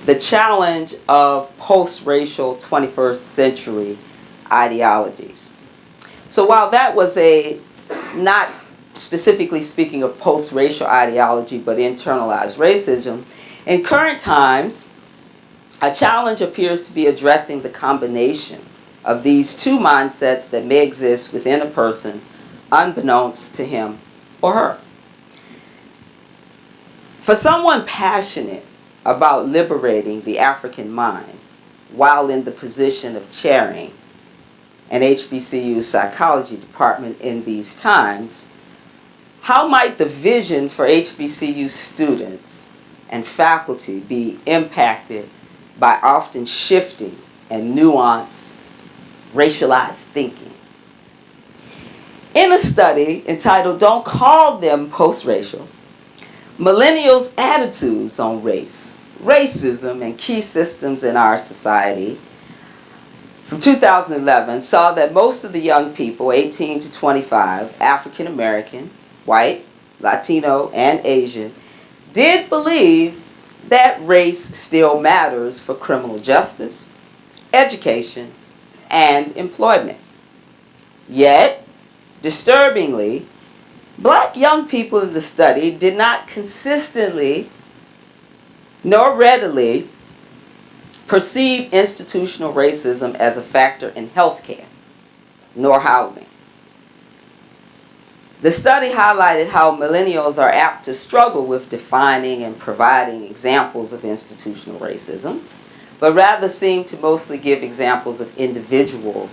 the challenge of post-racial 21st century ideologies. So while that was not specifically speaking of post-racial ideology, but internalized racism, in current times, a challenge appears to be addressing the combination of these two mindsets that may exist within a person, unbeknownst to him or her. For someone passionate about liberating the African mind while in the position of chairing an HBCU psychology department in these times, how might the vision for HBCU students and faculty be impacted by often shifting and nuanced racialized thinking? In a study entitled "Don't Call Them Post-Racial, Millennials' Attitudes on Race, Racism, and Key Systems in Our Society," from 2011, saw that most of the young people, 18 to 25, African American, white, Latino, and Asian, did believe that race still matters for criminal justice, education, and employment. Yet, disturbingly, black young people in the study did not consistently nor readily perceive institutional racism as a factor in healthcare nor housing. The study highlighted how millennials are apt to struggle with defining and providing examples of institutional racism, but rather seem to mostly give examples of individual,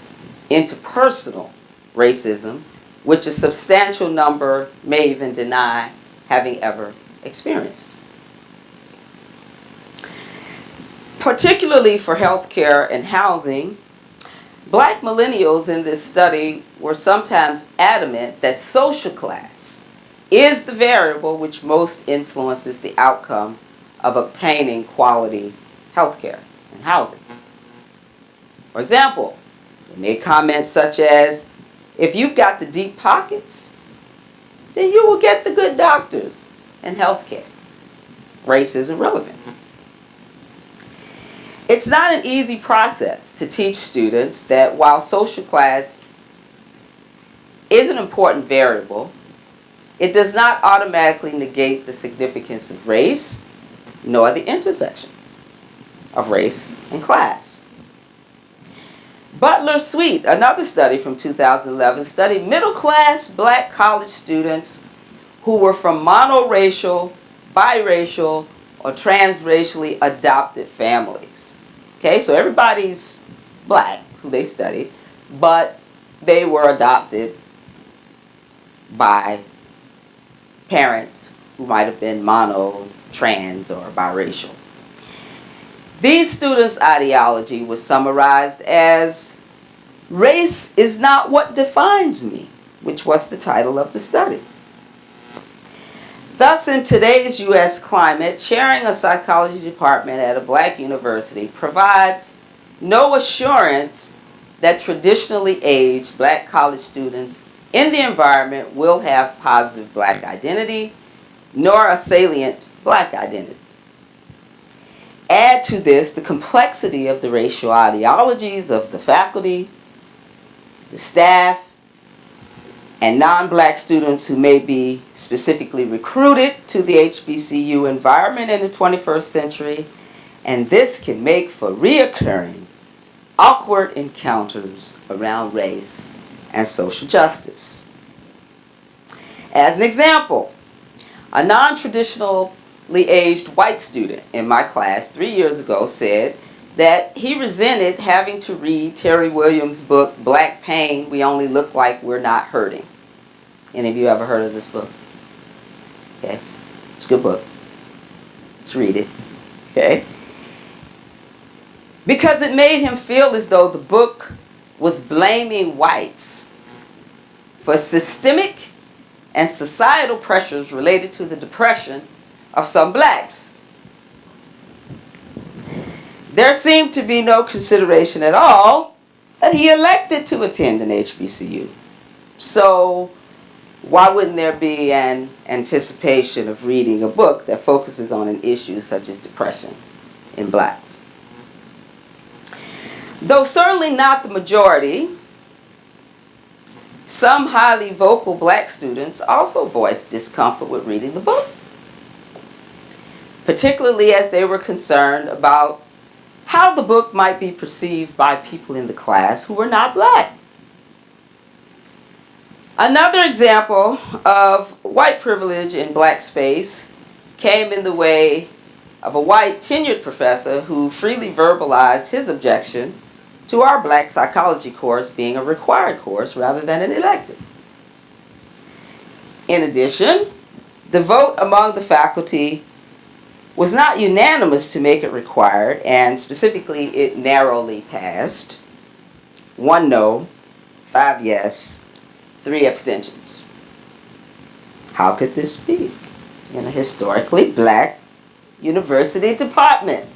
interpersonal racism, which a substantial number may even deny having ever experienced. Particularly for healthcare and housing, black millennials in this study were sometimes adamant that social class is the variable which most influences the outcome of obtaining quality healthcare and housing. For example, they made comments such as, "If you've got the deep pockets, then you will get the good doctors and healthcare. Race is irrelevant." It's not an easy process to teach students that while social class is an important variable, it does not automatically negate the significance of race, nor the intersection of race and class. Butler Sweet, another study from 2011, studied middle-class black college students who were from monoracial, biracial, or transracially adopted families. Okay, so everybody's black who they studied, but they were adopted by parents who might have been mono, trans, or biracial. These students' ideology was summarized as, "Race is not what defines me," which was the title of the study. Thus, in today's U.S. climate, chairing a psychology department at a black university provides no assurance that traditionally aged black college students in the environment will have positive black identity, nor a salient black identity. Add to this the complexity of the racial ideologies of the faculty, the staff, and non-black students who may be specifically recruited to the HBCU environment in the 21st century, and this can make for reoccurring, awkward encounters around race and social justice. As an example, a non-traditionally aged white student in my class 3 years ago said that he resented having to read Terry Williams' book, Black Pain, We Only Look Like We're Not Hurting. Any of you ever heard of this book? Yes, it's a good book. Let's read it. Okay? Because it made him feel as though the book was blaming whites for systemic and societal pressures related to the depression of some blacks. There seemed to be no consideration at all that he elected to attend an HBCU. So why wouldn't there be an anticipation of reading a book that focuses on an issue such as depression in blacks. Though certainly not the majority, some highly vocal black students also voiced discomfort with reading the book, particularly as they were concerned about how the book might be perceived by people in the class who were not black. Another example of white privilege in black space came in the way of a white tenured professor who freely verbalized his objection to our black psychology course being a required course rather than an elective. In addition, the vote among the faculty was not unanimous to make it required, and specifically it narrowly passed. 1 no, 5 yes, 3 abstentions. How could this be in a historically black university department?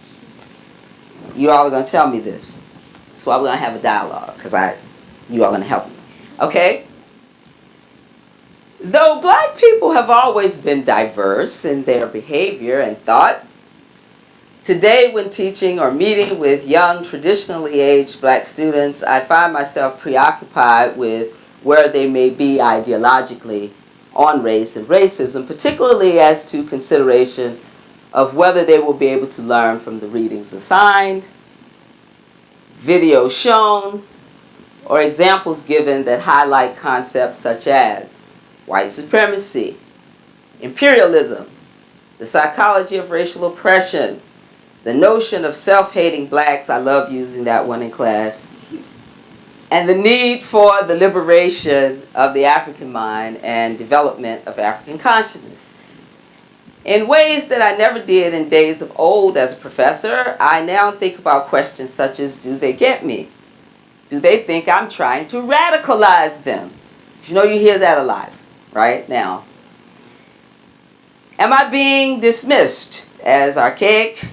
You all are going to tell me this. That's why we're going to have a dialogue, because you all are going to help me. Okay? Though black people have always been diverse in their behavior and thought, today when teaching or meeting with young, traditionally aged black students, I find myself preoccupied with where they may be ideologically on race and racism, particularly as to consideration of whether they will be able to learn from the readings assigned, videos shown, or examples given that highlight concepts such as white supremacy, imperialism, the psychology of racial oppression, the notion of self-hating blacks, I love using that one in class, and the need for the liberation of the African mind and development of African consciousness. In ways that I never did in days of old as a professor, I now think about questions such as, do they get me? Do they think I'm trying to radicalize them? You know, you hear that a lot right now. Am I being dismissed as archaic,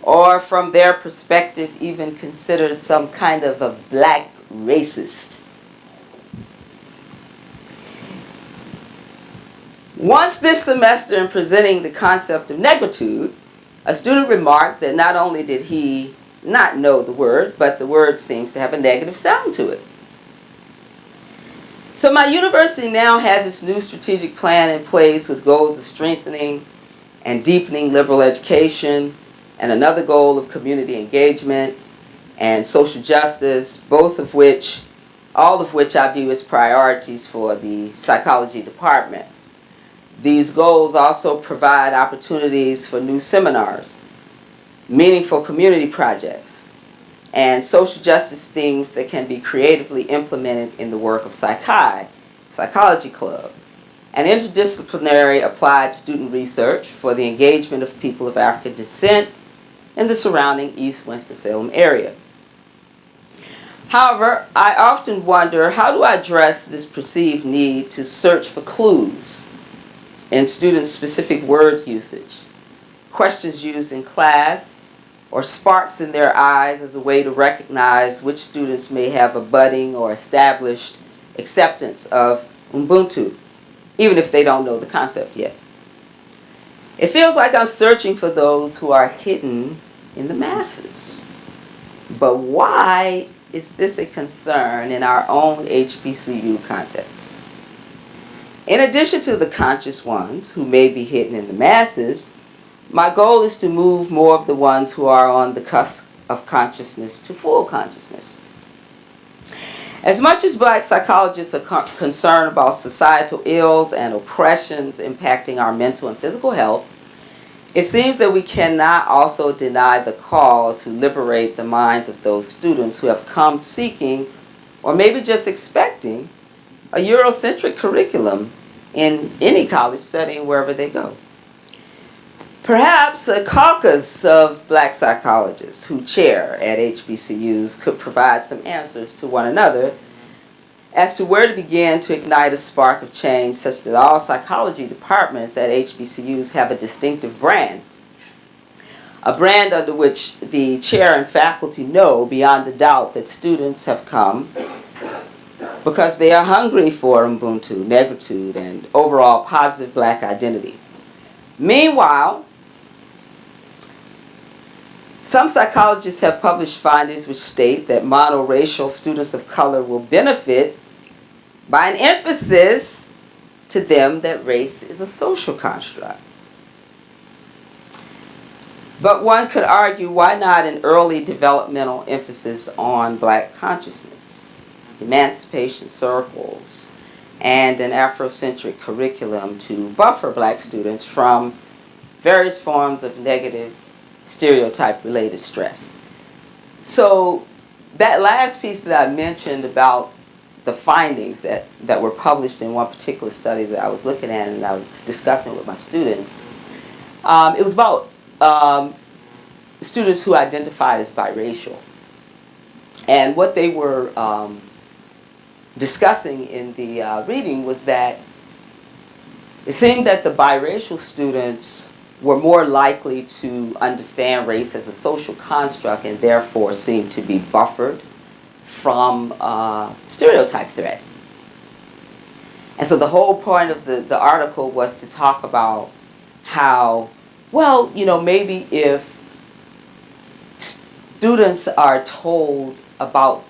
or from their perspective even considered some kind of a black racist? Once this semester, in presenting the concept of negritude, a student remarked that not only did he not know the word, but the word seems to have a negative sound to it. So my university now has its new strategic plan in place with goals of strengthening and deepening liberal education, and another goal of community engagement and social justice, all of which I view as priorities for the psychology department. These goals also provide opportunities for new seminars, meaningful community projects, and social justice themes that can be creatively implemented in the work of Psychology Club, and interdisciplinary applied student research for the engagement of people of African descent in the surrounding East Winston-Salem area. However, I often wonder, how do I address this perceived need to search for clues in students' specific word usage, questions used in class, or sparks in their eyes as a way to recognize which students may have a budding or established acceptance of Ubuntu, even if they don't know the concept yet. It feels like I'm searching for those who are hidden in the masses. But why is this a concern in our own HBCU context? In addition to the conscious ones who may be hidden in the masses, my goal is to move more of the ones who are on the cusp of consciousness to full consciousness. As much as black psychologists are concerned about societal ills and oppressions impacting our mental and physical health, it seems that we cannot also deny the call to liberate the minds of those students who have come seeking, or maybe just expecting, a Eurocentric curriculum in any college setting wherever they go. Perhaps a caucus of black psychologists who chair at HBCUs could provide some answers to one another as to where to begin to ignite a spark of change, such that all psychology departments at HBCUs have a distinctive brand. A brand under which the chair and faculty know beyond a doubt that students have come because they are hungry for Ubuntu, negritude, and overall positive black identity. Meanwhile, Some psychologists have published findings which state that monoracial students of color will benefit by an emphasis to them that race is a social construct. But one could argue, why not an early developmental emphasis on black consciousness, emancipation circles, and an Afrocentric curriculum to buffer black students from various forms of negative stereotype-related stress. So that last piece that I mentioned about the findings that were published in one particular study that I was looking at and I was discussing with my students, it was about students who identified as biracial. And what they were discussing in the reading was that it seemed that the biracial students were more likely to understand race as a social construct and therefore seemed to be buffered from stereotype threat. And so the whole point of the article was to talk about how, well, you know, maybe if students are told about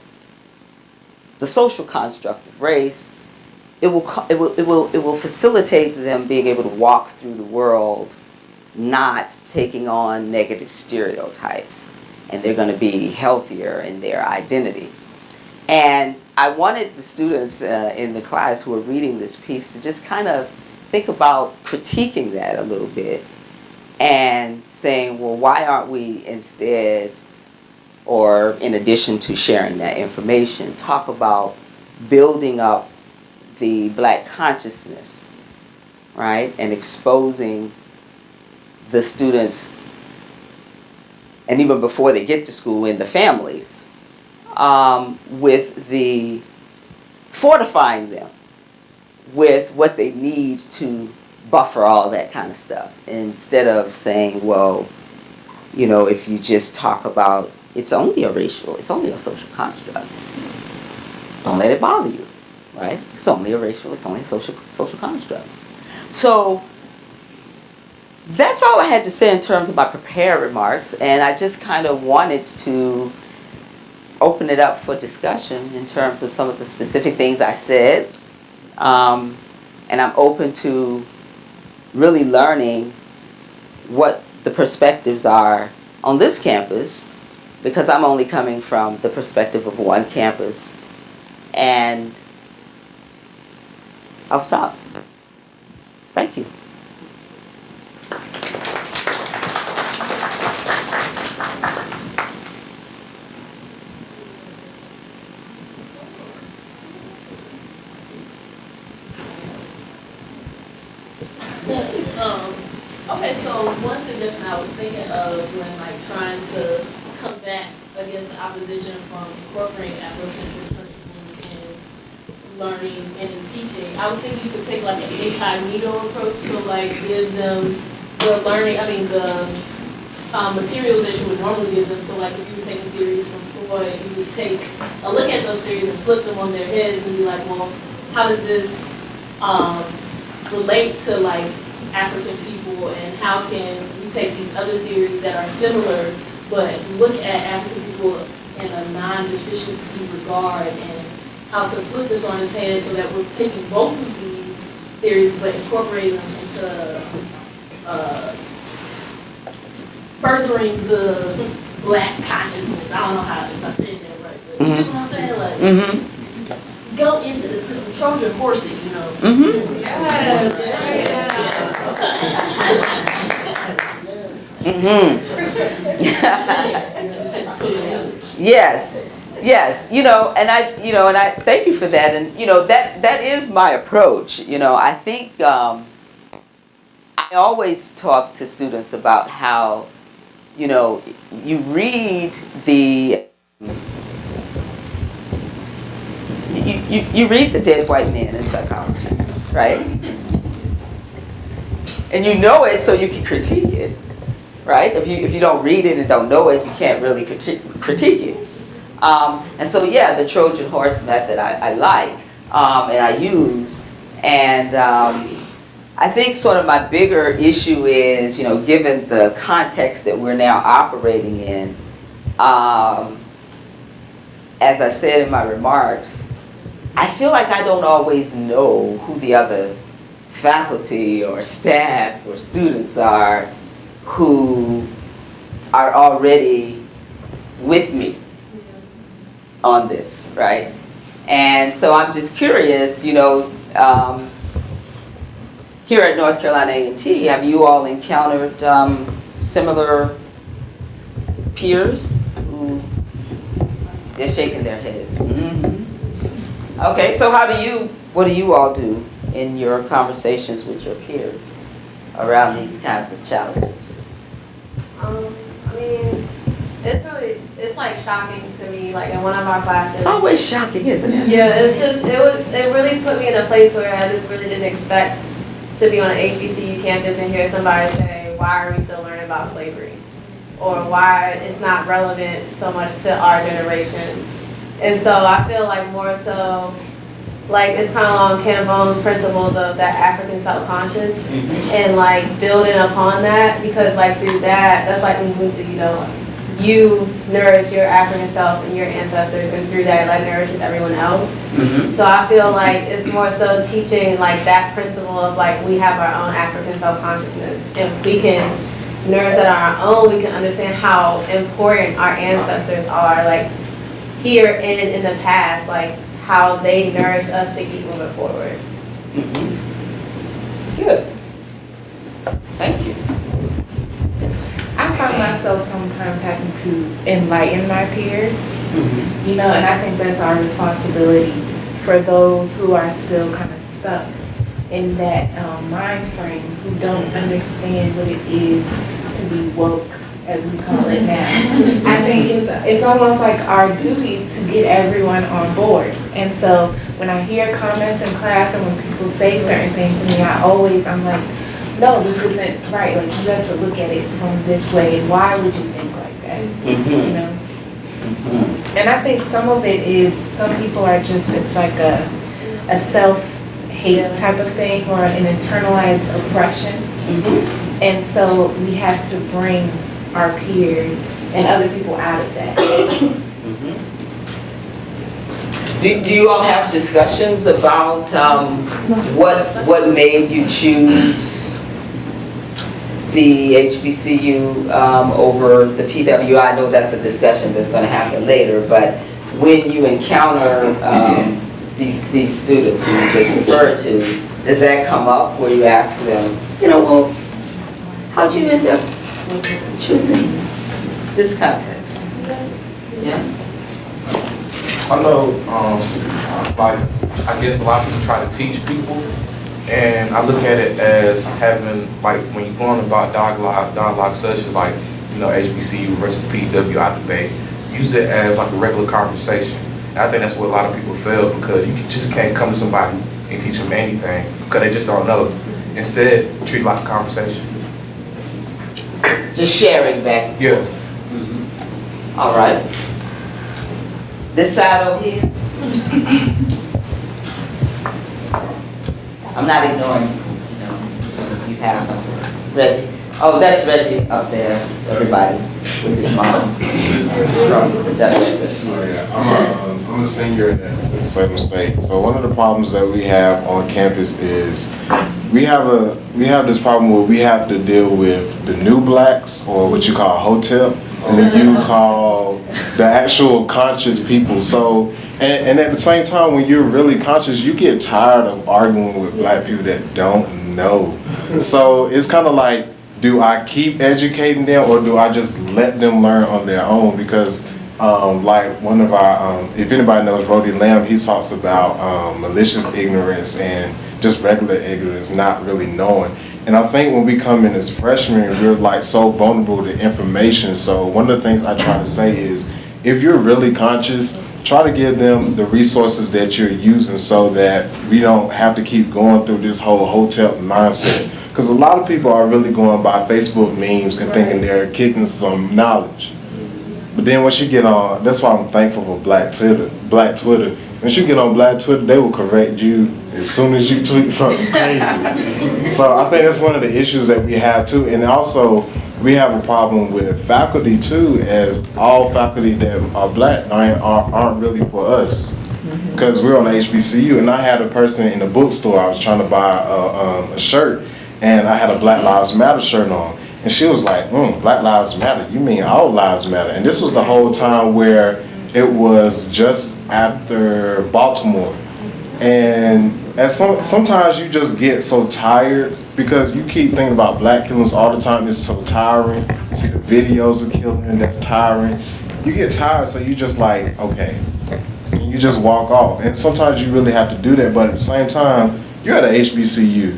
the social construct of race, it will facilitate them being able to walk through the world not taking on negative stereotypes, and they're going to be healthier in their identity. And I wanted the students in the class who were reading this piece to just kind of think about critiquing that a little bit and saying, well, why aren't we instead, or in addition to sharing that information, talk about building up the black consciousness, right, and exposing the students, and even before they get to school, in the families, with the fortifying them with what they need to buffer all that kind of stuff, instead of saying, well, you know, if you just talk about it's only a social construct, don't let it bother you, right? It's only a social construct. So that's all I had to say in terms of my prepared remarks, and I just kind of wanted to open it up for discussion in terms of some of the specific things I said, and I'm open to really learning what the perspectives are on this campus, because I'm only coming from the perspective of one campus, and I'll stop. Thank you. Okay, so one suggestion I was thinking of when like trying to combat against the opposition from incorporating Afrocentric principles in learning and in teaching, I was thinking you could take like an incognito approach, so like give them the learning, the materials that you would normally give them. So like if you were taking theories from Freud, you would take a look at those theories and flip them on their heads and be like, well, how does this relate to like African people, and how can we take these other theories that are similar but look at African people in a non-deficiency regard, and how to flip this on its head so that we're taking both of these theories but incorporating them into furthering the black consciousness. I don't know how if I said that right, but you know what I'm saying? Like, go into the system, Trojan Horse it, you know. Yes, and I thank you for that, and that is my approach. I think I always talk to students about how you read the you read The Dead White Man in psychology, right? And you know it so you can critique it, right? If you don't read it and don't know it, you can't really critique it. And so the Trojan Horse method I like, and I use, and I think sort of my bigger issue is, you know, given the context that we're now operating in, as I said in my remarks, I feel like I don't always know who the other faculty or staff or students are who are already with me on this, right? And so I'm just curious, you know, here at North Carolina A&T, have you all encountered similar peers who, they're shaking their heads. Mm-hmm. Okay, so what do you all do in your conversations with your peers around these kinds of challenges? I mean, it's like shocking to me, like in one of our classes. It's always shocking, isn't it? Yeah, it really put me in a place where I just really didn't expect to be on an HBCU campus and hear somebody say, why are we still learning about slavery? Or why it's not relevant so much to our generation. And so I feel like more so, like it's kind of along Ken Bone's principles of that African subconscious, and like building upon that, because like through that, that's like when you know, you nourish your African self and your ancestors, and through that, like nourishes everyone else. So I feel like it's more so teaching like that principle of like we have our own African self-consciousness, and we can nourish that on our own. We can understand how important our ancestors are, like here and in the past, like how they nourished us to keep moving forward. Good. Thank you. I find myself sometimes having to enlighten my peers, you know, and I think that's our responsibility for those who are still kind of stuck in that mind frame, who don't understand what it is to be woke, as we call it now. I think it's almost like our duty to get everyone on board. And so when I hear comments in class and when people say certain things to me, I'm like, no, this isn't right. Like, you have to look at it from this way. And why would you think like that? You know? And I think some of it is, some people are just, it's like a self-hate type of thing, or an internalized oppression. And so we have to bring our peers and other people out of that. Do you all have discussions about what made you choose the HBCU over the PWI? I know that's a discussion that's going to happen later, but when you encounter these students who you just referred to, does that come up where you ask them, you know, well, how'd you end up choosing this context? Yeah? I know, like, I guess a lot of people try to teach people, and I look at it as having, like, when you're going about dialogue such as, like, you know, HBCU versus PWI debate, use it as, like, a regular conversation. And I think that's what a lot of people fail, because you just can't come to somebody and teach them anything, because they just don't know. Instead, treat it like a conversation. Just sharing back. Yeah. All right. This side over here. I'm not ignoring you. You know, so you have something. Reggie. Oh, that's Reggie up there. Everybody with his mom. Oh yeah, I'm a senior at Mississippi State. So one of the problems that we have on campus is we have this problem where we have to deal with the new blacks, or what you call hotep, and then you call the actual conscious people. So, and at the same time, when you're really conscious, you get tired of arguing with black people that don't know. So it's kind of like, do I keep educating them, or do I just let them learn on their own? Because like one of our, if anybody knows Rhodey Lamb, he talks about malicious ignorance and just regular ignorance, not really knowing. And I think when we come in as freshmen, we're like so vulnerable to information. So one of the things I try to say is, if you're really conscious, try to give them the resources that you're using, so that we don't have to keep going through this whole hotel mindset. Because a lot of people are really going by Facebook memes and thinking they're kicking some knowledge. But then once you get on, that's why I'm thankful for Black Twitter. Once you get on Black Twitter, they will correct you as soon as you tweet something crazy. So I think that's one of the issues that we have too. And also, we have a problem with faculty too, as all faculty that are Black aren't really for us. Because we're on the HBCU, and I had a person in the bookstore, I was trying to buy a shirt, and I had a Black Lives Matter shirt on. And she was like, Black Lives Matter, you mean all lives matter? And this was the whole time where it was just after Baltimore. And sometimes you just get so tired because you keep thinking about Black killings all the time. It's so tiring. You see the videos of killing, that's tiring. You get tired, so you just like, okay. And you just walk off. And sometimes you really have to do that, but at the same time, you're at a HBCU.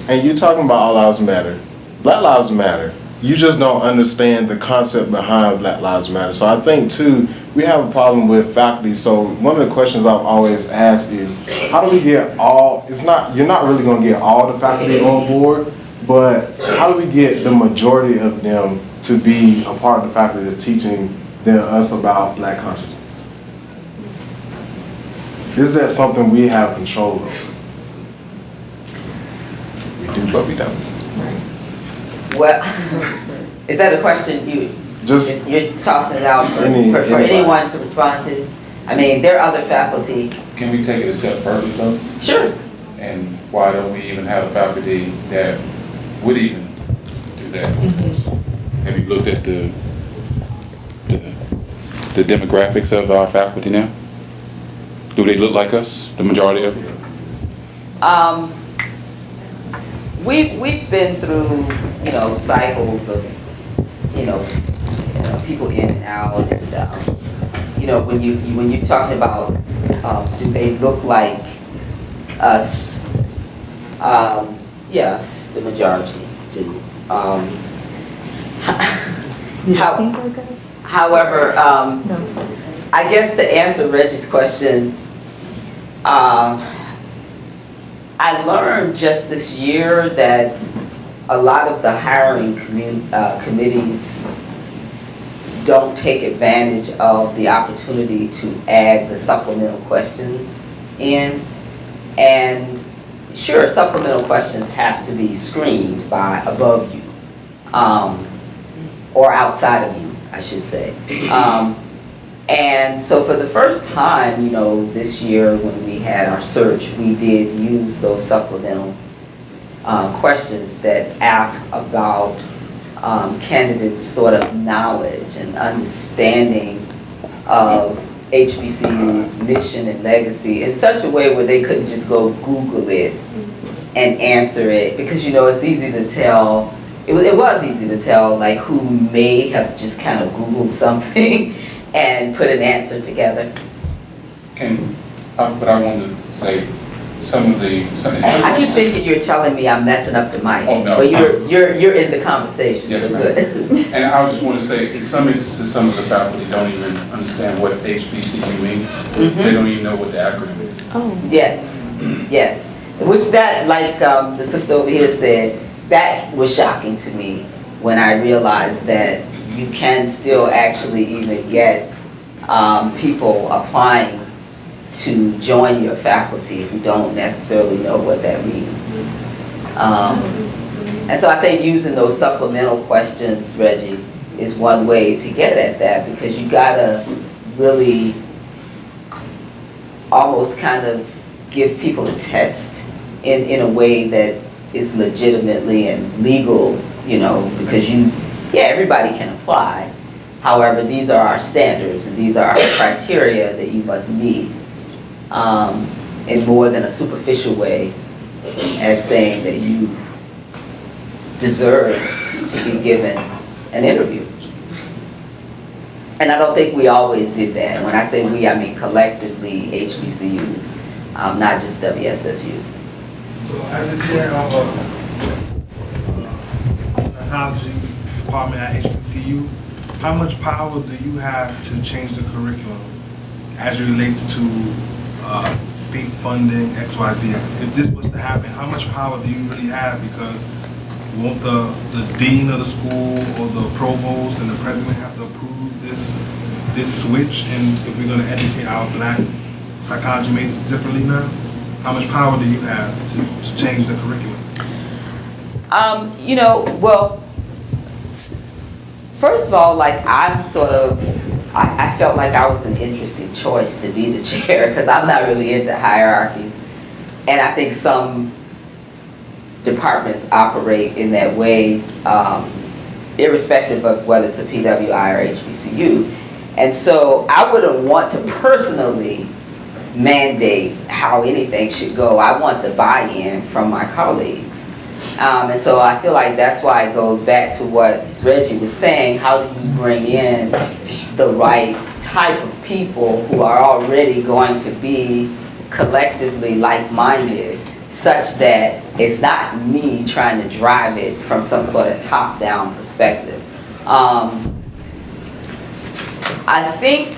And you're talking about all lives matter. Black lives matter. You just don't understand the concept behind Black Lives Matter. So I think too, we have a problem with faculty. So one of the questions I've always asked is, how do we get all, you're not really gonna get all the faculty on board, but how do we get the majority of them to be a part of the faculty that's teaching us about Black consciousness? Is that something we have control over? We do, but we don't. Well, is that a question you're tossing it out for anyone to respond to? I mean, there are other faculty. Can we take it a step further though? Sure. And why don't we even have a faculty that would even do that? Have you looked at the demographics of our faculty now? Do they look like us, the majority of them? We've been through, cycles of, people in and out, and when you're talking about, do they look like us? Yes, the majority do. However, I guess to answer Reggie's question, I learned just this year that a lot of the hiring committees don't take advantage of the opportunity to add the supplemental questions in. And sure, supplemental questions have to be screened by above you, or outside of you, I should say. And so for the first time, this year when we had our search, we did use those supplemental questions that ask about candidates' sort of knowledge and understanding of HBCU's mission and legacy in such a way where they couldn't just go Google it and answer it, because it's easy to tell. It was easy to tell like who may have just kind of Googled something and put an answer together. But I wanted to say I keep thinking you're telling me I'm messing up the mic, oh, no. but you're in the conversation, yes, so ma'am. good. And I just want to say, in some instances, some of the faculty don't even understand what HBCU means. They don't even know what the acronym is. Oh. Yes. Which that, like the sister over here said, that was shocking to me when I realized that you can still actually even get people applying to join your faculty who don't necessarily know what that means. And so I think using those supplemental questions, Reggie, is one way to get at that, because you gotta really almost kind of give people a test in a way that is legitimately and legal, because everybody can apply. However, these are our standards and these are our criteria that you must meet in more than a superficial way as saying that you deserve to be given an interview. And I don't think we always did that. When I say we, I mean collectively HBCUs, not just WSSU. So as a chair of a technology department at HBCU, how much power do you have to change the curriculum as it relates to state funding, XYZ? If this was to happen, how much power do you really have? Because won't the dean of the school or the provost and the president have to approve this switch? And if we're going to educate our black psychology majors differently now, how much power do you have to change the curriculum? Well, first of all, like I felt like I was an interesting choice to be the chair because I'm not really into hierarchies. And I think some departments operate in that way, irrespective of whether it's a PWI or HBCU. And so I wouldn't want to personally mandate how anything should go. I want the buy-in from my colleagues. And so I feel like that's why it goes back to what Reggie was saying. How do you bring in the right type of people who are already going to be collectively like-minded, such that it's not me trying to drive it from some sort of top-down perspective. I think,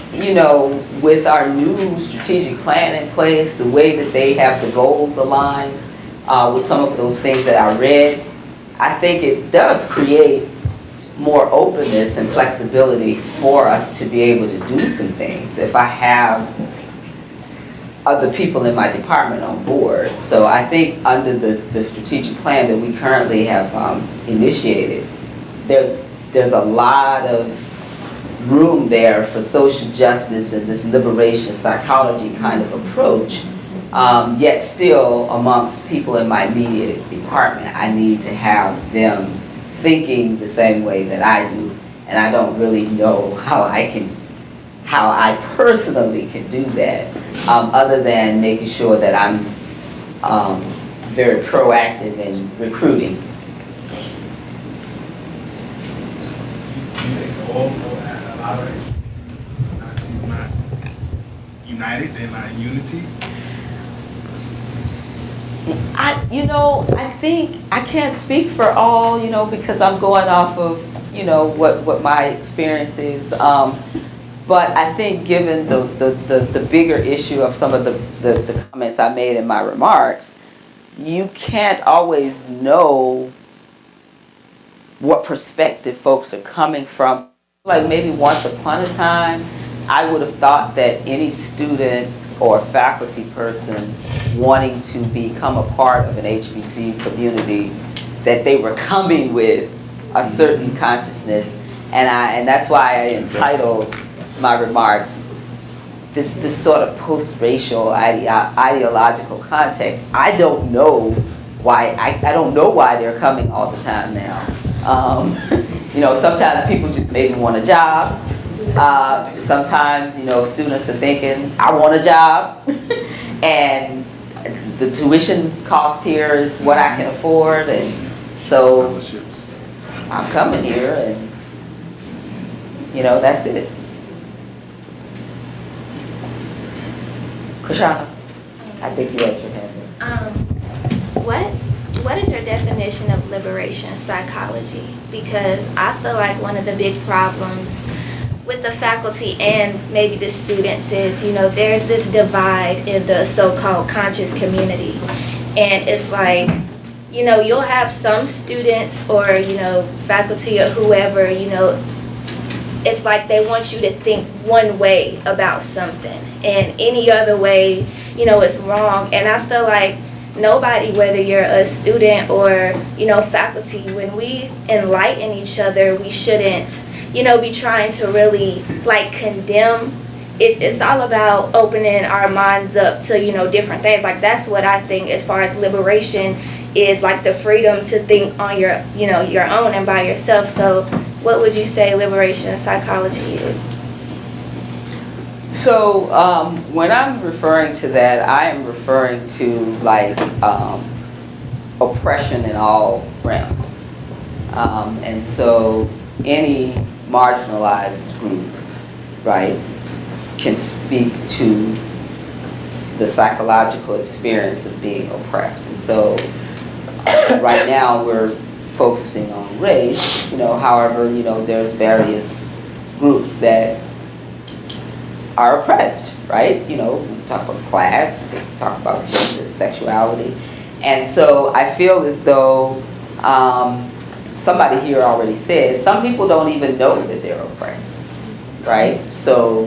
with our new strategic plan in place, the way that they have the goals aligned with some of those things that I read, I think it does create more openness and flexibility for us to be able to do some things if I have other people in my department on board. So I think under the strategic plan that we currently have initiated, there's a lot of room there for social justice and this liberation psychology kind of approach. Yet still, amongst people in my immediate department, I need to have them thinking the same way that I do, and I don't really know how I personally can do that, other than making sure that I'm very proactive in recruiting. A lot of not united, they're not in unity. I think I can't speak for all, because I'm going off of, what my experience is. But I think given the bigger issue of some of the comments I made in my remarks, you can't always know what perspective folks are coming from. Like maybe once upon a time, I would have thought that any student or faculty person wanting to become a part of an HBCU community, that they were coming with a certain consciousness, and that's why I entitled my remarks this sort of post-racial ideological context. I don't know why I don't know why they're coming all the time now. Sometimes people just maybe want a job. Sometimes, students are thinking, I want a job, and the tuition cost here is what I can afford, and so I'm coming here, and, that's it. Krishana, I think you had your hand up. What is your definition of liberation psychology? Because I feel like one of the big problems with the faculty and maybe the students is, there's this divide in the so-called conscious community. And it's like, you'll have some students or, faculty or whoever, it's like they want you to think one way about something. And any other way, is wrong. And I feel like nobody, whether you're a student or, faculty, when we enlighten each other, we shouldn't, be trying to really condemn. It's all about opening our minds up to, different things. Like that's what I think as far as liberation is, like the freedom to think on your own and by yourself. So what would you say liberation psychology is? So when I'm referring to that, I am referring to oppression in all realms. And so any marginalized group, right, can speak to the psychological experience of being oppressed. And so right now we're focusing on race, however, there's various groups that are oppressed, right? We talk about class, we talk about gender, sexuality. And so I feel as though Somebody here already said, some people don't even know that they're oppressed, right? So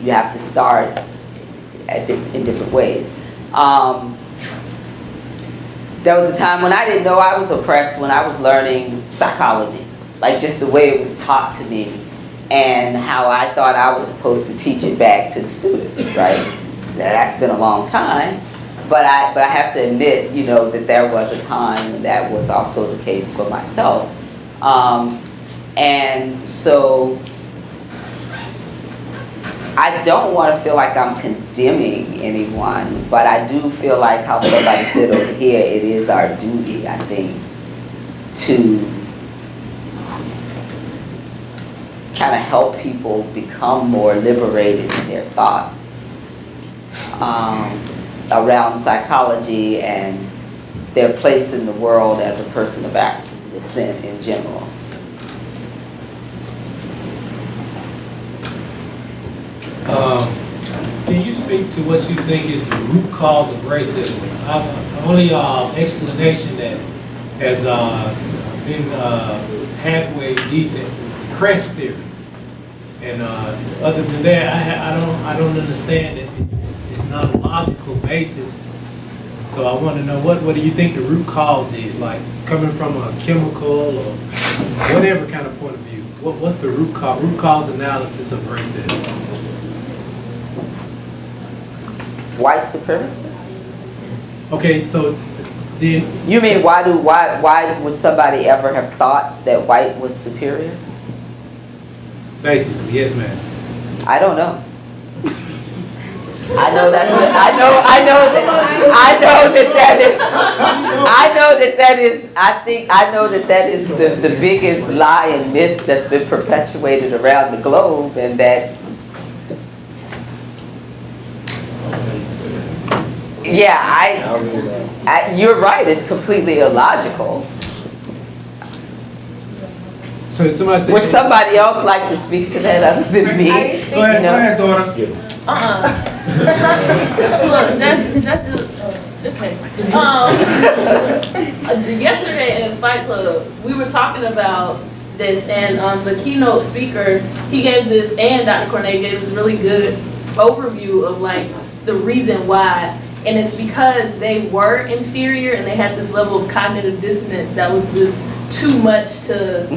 you have to start in different ways. There was a time when I didn't know I was oppressed when I was learning psychology, like just the way it was taught to me and how I thought I was supposed to teach it back to the students, right? That's been a long time, but I have to admit, you know, that there was a time when that was also the case for myself. And so I don't want to feel like I'm condemning anyone, but I do feel like how somebody said over here, it is our duty, I think, to kind of help people become more liberated in their thoughts around psychology and their place in the world as a person of African descent in general. Can you speak to what you think is the root cause of racism? The only explanation that has been halfway decent is the crest theory, and other than that, I don't understand it. It's not a logical basis. So I want to know what do you think the root cause is? Like coming from a chemical or whatever kind of point of view. What's the root cause analysis of racism? White supremacy? Okay, so then you mean why would somebody ever have thought that white was superior? Basically, yes, ma'am. I don't know. I know that is the biggest lie and myth that's been perpetuated around the globe, and that you're right, it's completely illogical. So somebody said, would somebody else like to speak to that other than me? Go ahead, daughter. Look, that's okay. Yesterday in Fight Club, we were talking about this, and the keynote speaker, he gave this, and Dr. Cornet gave this really good overview of like the reason why, and it's because they were inferior and they had this level of cognitive dissonance that was just too much to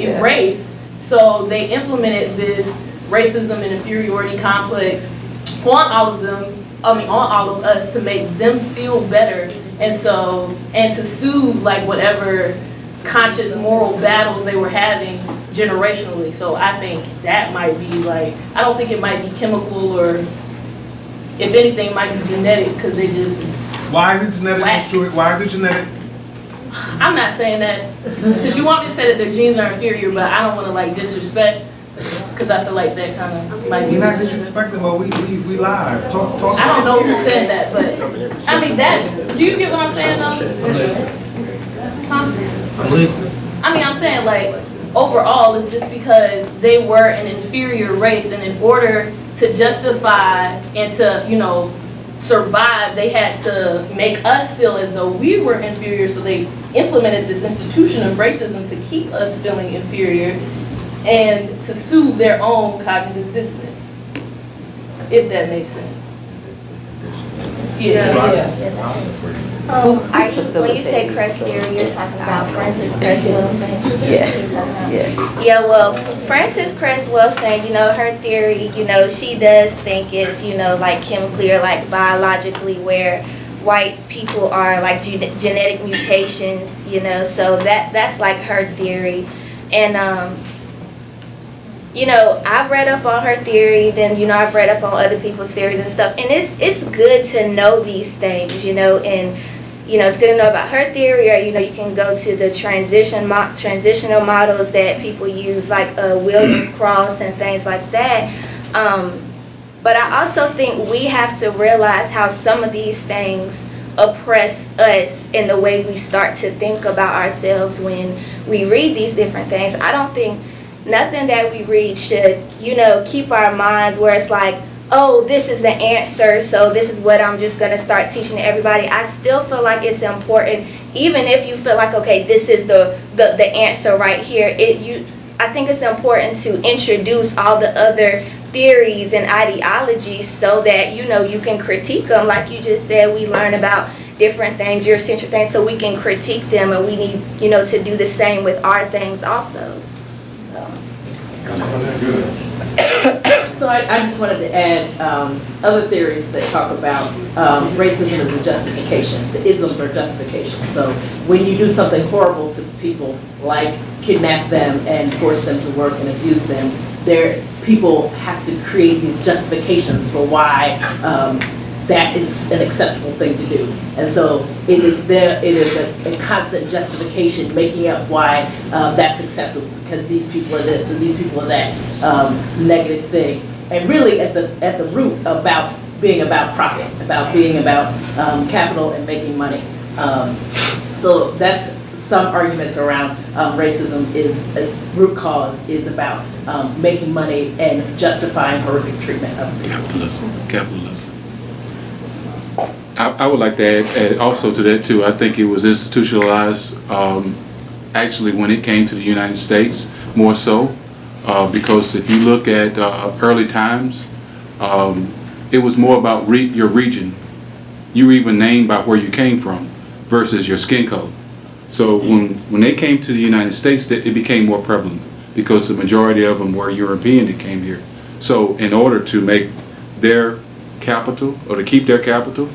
erase. So they implemented this racism and inferiority complex on all of us to make them feel better, and to soothe like whatever conscious moral battles they were having generationally. So I think that might be like, I don't think it might be chemical, or if anything, it might be genetic, because they just. Why is it genetic? Why is it genetic? I'm not saying that, because you want me to say that their genes are inferior, but I don't want to like disrespect, because I feel like that kind of might be. We're not disrespecting, but we live. Talk. I don't know who said that, but I mean that. Do you get what I'm saying though? I'm listening. I mean, I'm saying like overall, it's just because they were an inferior race, and in order to justify and to survive, they had to make us feel as though we were inferior. So they implemented this institution of racism to keep us feeling inferior and to soothe their own cognitive dissonance, if that makes sense. When you say crest theory, you're talking about Frances Cress Wilson. Yeah. Well, Frances Cress Wilson, her theory, she does think it's, like chemically or like biologically, where white people are like genetic mutations, so that's like her theory. And I've read up on her theory, then, I've read up on other people's theories and stuff. And it's good to know these things, and, it's good to know about her theory, or, you can go to the transitional models that people use, like William Cross and things like that. But I also think we have to realize how some of these things oppress us in the way we start to think about ourselves when we read these different things. I don't think nothing that we read should, keep our minds where it's like, oh, this is the answer, so this is what I'm just going to start teaching to everybody. I still feel like it's important, even if you feel like, okay, this is the answer right here, I think it's important to introduce all the other theories and ideologies so that, you know, you can critique them. Like you just said, we learn about different things, Eurocentric things, so we can critique them, and we need, you know, to do the same with our things also. So I just wanted to add other theories that talk about racism as a justification. The isms are justification. So when you do something horrible to people, like kidnap them and force them to work and abuse them, people have to create these justifications for why that is an acceptable thing to do. And so it is a constant justification making up why that's acceptable, because these people are this or these people are that negative thing. And really at the root about being about profit, about being about capital and making money. So that's some arguments around racism is root cause is about making money and justifying horrific treatment of people. Capitalism. I would like to add also to that too. I think it was institutionalized actually when it came to the United States more so because if you look at early times, it was more about your region. You were even named by where you came from versus your skin color. So when they came to the United States, it became more prevalent because the majority of them were European that came here. So in order to make their capital or to keep their capital,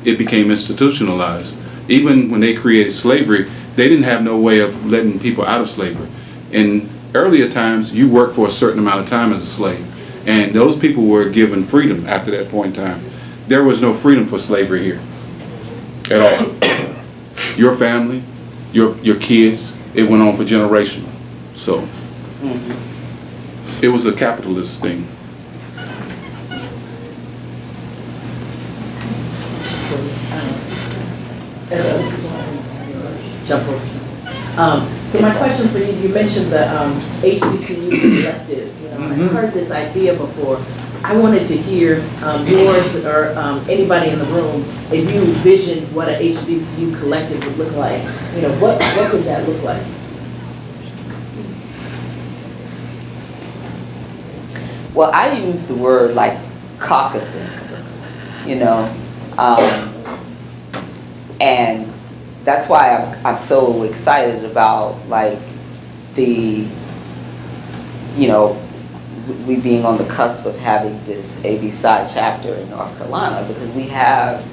it became institutionalized. Even when they created slavery, they didn't have no way of letting people out of slavery. In earlier times, you worked for a certain amount of time as a slave, and those people were given freedom after that point in time. There was no freedom for slavery here at all. Your family, your kids, it went on for generations. So it was a capitalist thing. Jump over something. So my question for you, you mentioned the HBCU collective. You know, I've heard this idea before. I wanted to hear yours or anybody in the room, if you envisioned what an HBCU collective would look like. You know, what would that look like? Well, I use the word like caucusing, you know, and that's why I'm so excited about like the, you know, we being on the cusp of having this Bside Chapter in North Carolina, because we have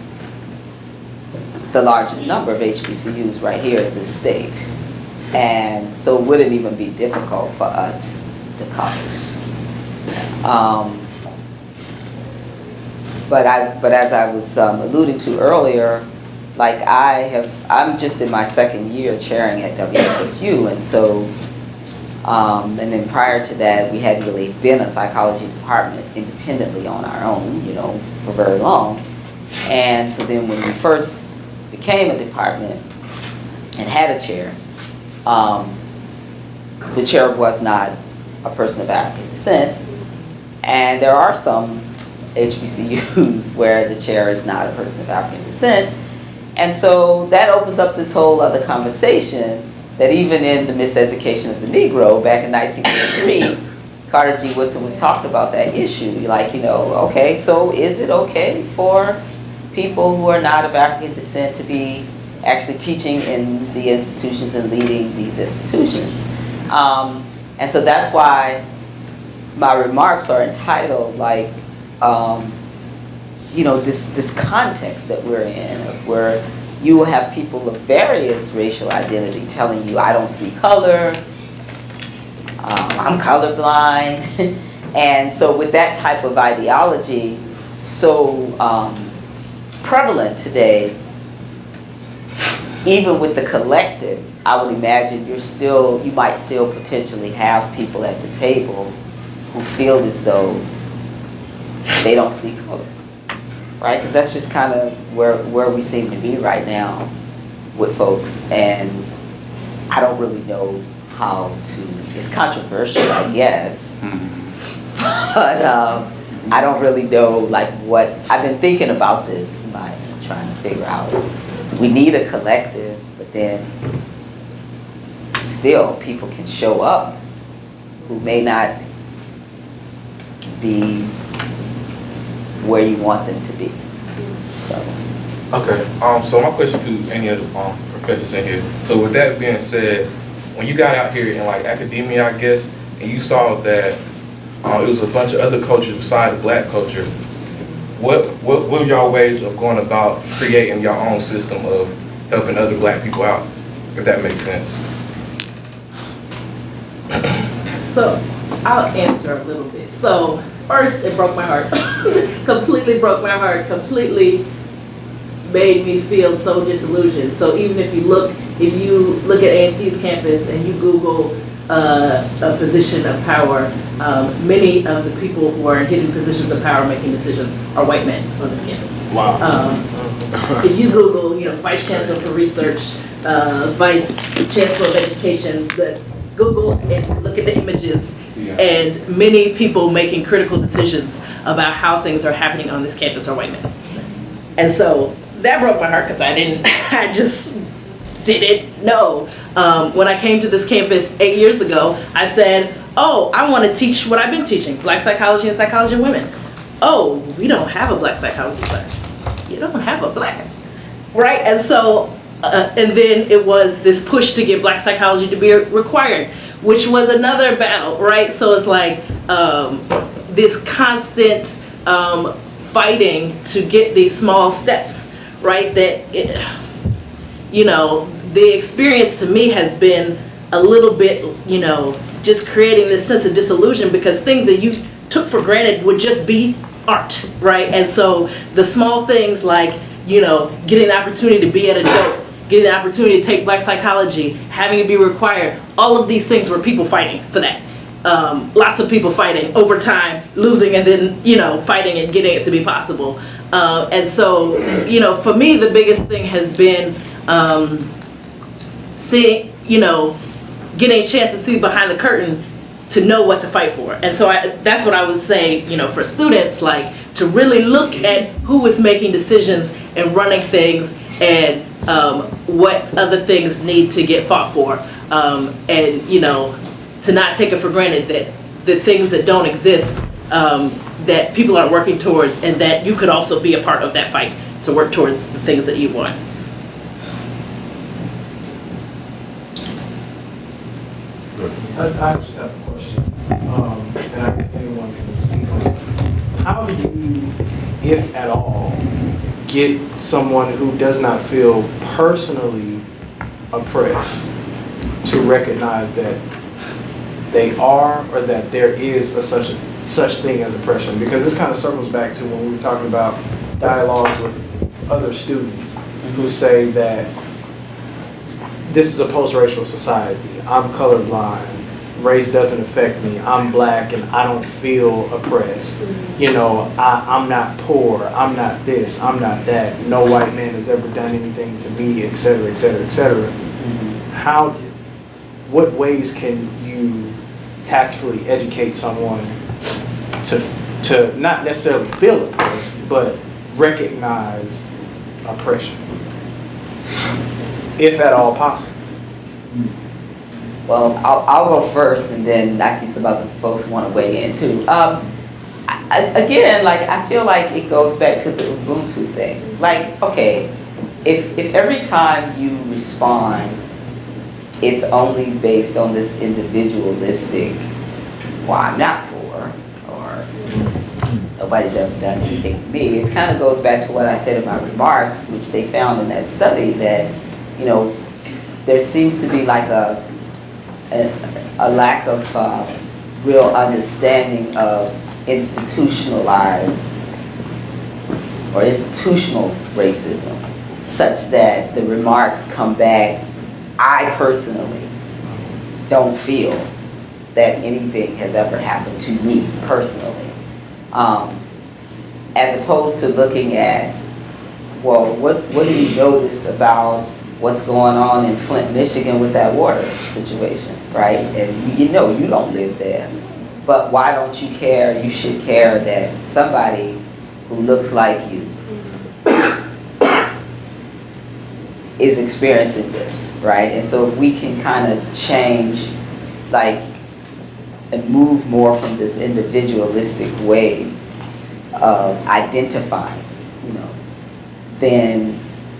the largest number of HBCUs right here in this state. And so it wouldn't even be difficult for us to caucus. But as I was alluding to earlier, like I'm just in my second year chairing at WSSU, and so and then prior to that, we hadn't really been a psychology department independently on our own, you know, for very long. And so then when we first became a department and had a chair, the chair was not a person of African descent. And there are some HBCUs where the chair is not a person of African descent. And so that opens up this whole other conversation that even in the Miseducation of the Negro back in 1933, Carter G. Woodson was talking about that issue. Like, you know, okay, so is it okay for people who are not of African descent to be actually teaching in the institutions and leading these institutions? And so that's why my remarks are entitled, like, you know, this context that we're in, of where you will have people of various racial identity telling you, I don't see color, I'm colorblind. And so with that type of ideology so prevalent today, even with the collective, I would imagine you might still potentially have people at the table who feel as though they don't see color, right? Because that's just kind of where we seem to be right now with folks, and I don't really know how to. It's controversial, I guess, but I don't really know like what. I've been thinking about this, trying to figure out. We need a collective, but but then still people can show up who may not be where you want them to be. So. Okay, so my question to any of the professors in here. So with that being said, when you got out here in like academia, I guess, and you saw that it was a bunch of other cultures besides the black culture, what were y'all ways of going about creating your own system of helping other black people out, if that makes sense? So I'll answer a little bit. So first, it broke my heart. Completely broke my heart. Completely made me feel so disillusioned. So even if you look at A&T's campus and you Google a position of power, many of the people who are in hidden positions of power making decisions are white men on this campus. Wow. If you Google, Vice Chancellor for Research, Vice Chancellor of Education, Google and look at the images, and many people making critical decisions about how things are happening on this campus are white men. And so that broke my heart because I just didn't know. When I came to this campus 8 years ago, I said, oh, I want to teach what I've been teaching, black psychology and psychology of women. Oh, we don't have a black psychology class. You don't have a black, right? And so, and then it was this push to get black psychology to be required, which was another battle, right? So it's like this constant fighting to get these small steps, right? The experience to me has been a little bit, just creating this sense of disillusion because things that you took for granted would just be art, right? And so the small things like, getting the opportunity to be at a D.O.P.E, getting the opportunity to take black psychology, having it be required, all of these things were people fighting for that. Lots of people fighting over time, losing, and then, fighting and getting it to be possible. And so, for me, the biggest thing has been seeing, getting a chance to see behind the curtain to know what to fight for. And so that's what I would say, for students, like to really look at who is making decisions and running things and what other things need to get fought for. And, to not take it for granted that the things that don't exist, that people are working towards, and that you could also be a part of that fight to work towards the things that you want. I just have a question, and I guess anyone can speak on it. How do you, if at all, get someone who does not feel personally oppressed to recognize that they are, or that there is such thing as oppression? Because this kind of circles back to when we were talking about dialogues with other students who say that this is a post-racial society. I'm colorblind. Race doesn't affect me. I'm black and I don't feel oppressed. I'm not poor. I'm not this. I'm not that. No white man has ever done anything to me, et cetera, et cetera, et cetera. What ways can you tactfully educate someone to not necessarily feel oppressed, but recognize oppression, if at all possible? Well, I'll go first, and then I see some other folks want to weigh in too. I feel like it goes back to the Ubuntu thing. Like, okay, if every time you respond, it's only based on this individualistic, well, I'm not poor, or nobody's ever done anything to me. It kind of goes back to what I said in my remarks, which they found in that study, that, there seems to be like a lack of real understanding of institutionalized or institutional racism, such that the remarks come back, I personally don't feel that anything has ever happened to me personally. As opposed to looking at, well, what do you notice about what's going on in Flint, Michigan with that water situation, right? And you don't live there, but why don't you care? You should care that somebody who looks like you is experiencing this, right? And so if we can kind of change, like, and move more from this individualistic way of identifying, you know, then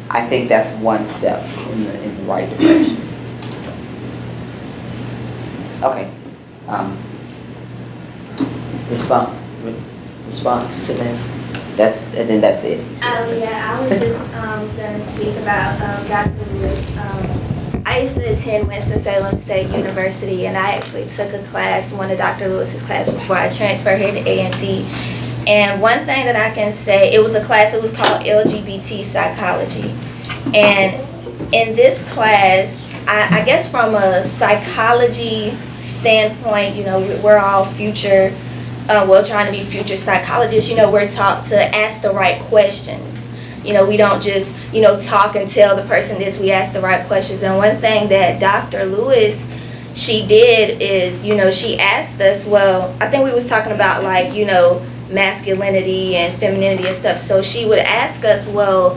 I think that's one step in the right direction. Okay. Response to that? And then that's it. Yeah, I was just gonna speak about Dr. Lewis. I used to attend Winston-Salem State University, and I actually took a class, one of Dr. Lewis's class, before I transferred here to A&T. And one thing that I can say, it was a class, it was called LGBT psychology. And in this class, I guess from a psychology standpoint, you know, we're all future, trying to be future psychologists, you know, we're taught to ask the right questions. You know, we don't just, you know, talk and tell the person this, we ask the right questions. And one thing that Dr. Lewis, she did is, you know, she asked us, well, I think we was talking about, like, you know, masculinity and femininity and stuff. So she would ask us, well,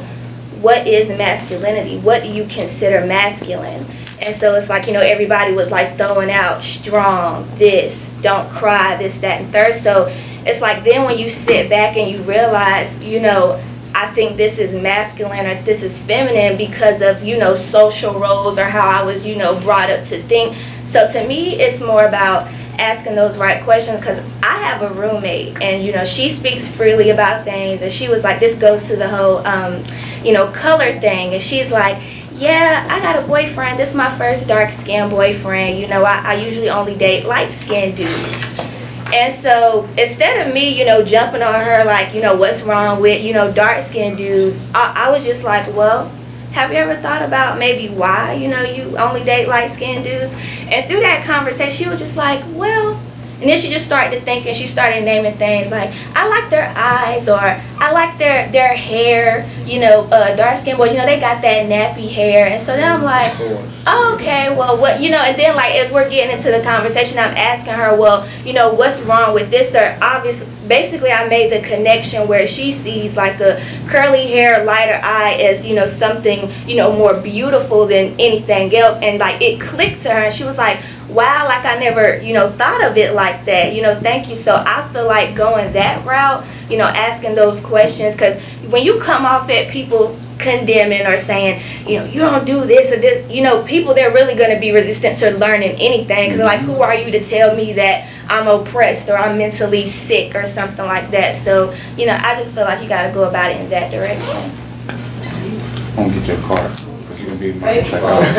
what is masculinity? What do you consider masculine? And so it's like, you know, everybody was like throwing out strong, this, don't cry, this, that, and third. So it's like then when you sit back and you realize, you know, I think this is masculine or this is feminine because of, you know, social roles or how I was, you know, brought up to think. So to me, it's more about asking those right questions, because I have a roommate and, you know, she speaks freely about things, and she was like, this goes to the whole, you know, color thing. And she's like, yeah, I got a boyfriend. This is my first dark-skinned boyfriend. You know, I usually only date light-skinned dudes. And so instead of me, you know, jumping on her like, you know, what's wrong with, you know, dark-skinned dudes, I was just like, well, have you ever thought about maybe why, you know, you only date light-skinned dudes? And through that conversation, she was just like, well, and then she just started to think, and she started naming things like, I like their eyes, or I like their hair, you know, dark-skinned boys, you know, they got that nappy hair. And so then I'm like, oh, okay, well, what, you know, and then like as we're getting into the conversation, I'm asking her, well, you know, what's wrong with this? Or obviously, basically I made the connection where she sees like a curly hair, lighter eye as, you know, something, you know, more beautiful than anything else. And like it clicked to her, and she was like, wow, like I never, you know, thought of it like that, you know, thank you. So I feel like going that route, you know, asking those questions, because when you come off at people condemning or saying, you know, you don't do this or this, you know, people, they're really going to be resistant to learning anything, because like, who are you to tell me that I'm oppressed or I'm mentally sick or something like that? So, you know, I just feel like you got to go about it in that direction. I'm gonna get your card, because you're gonna be my psychologist.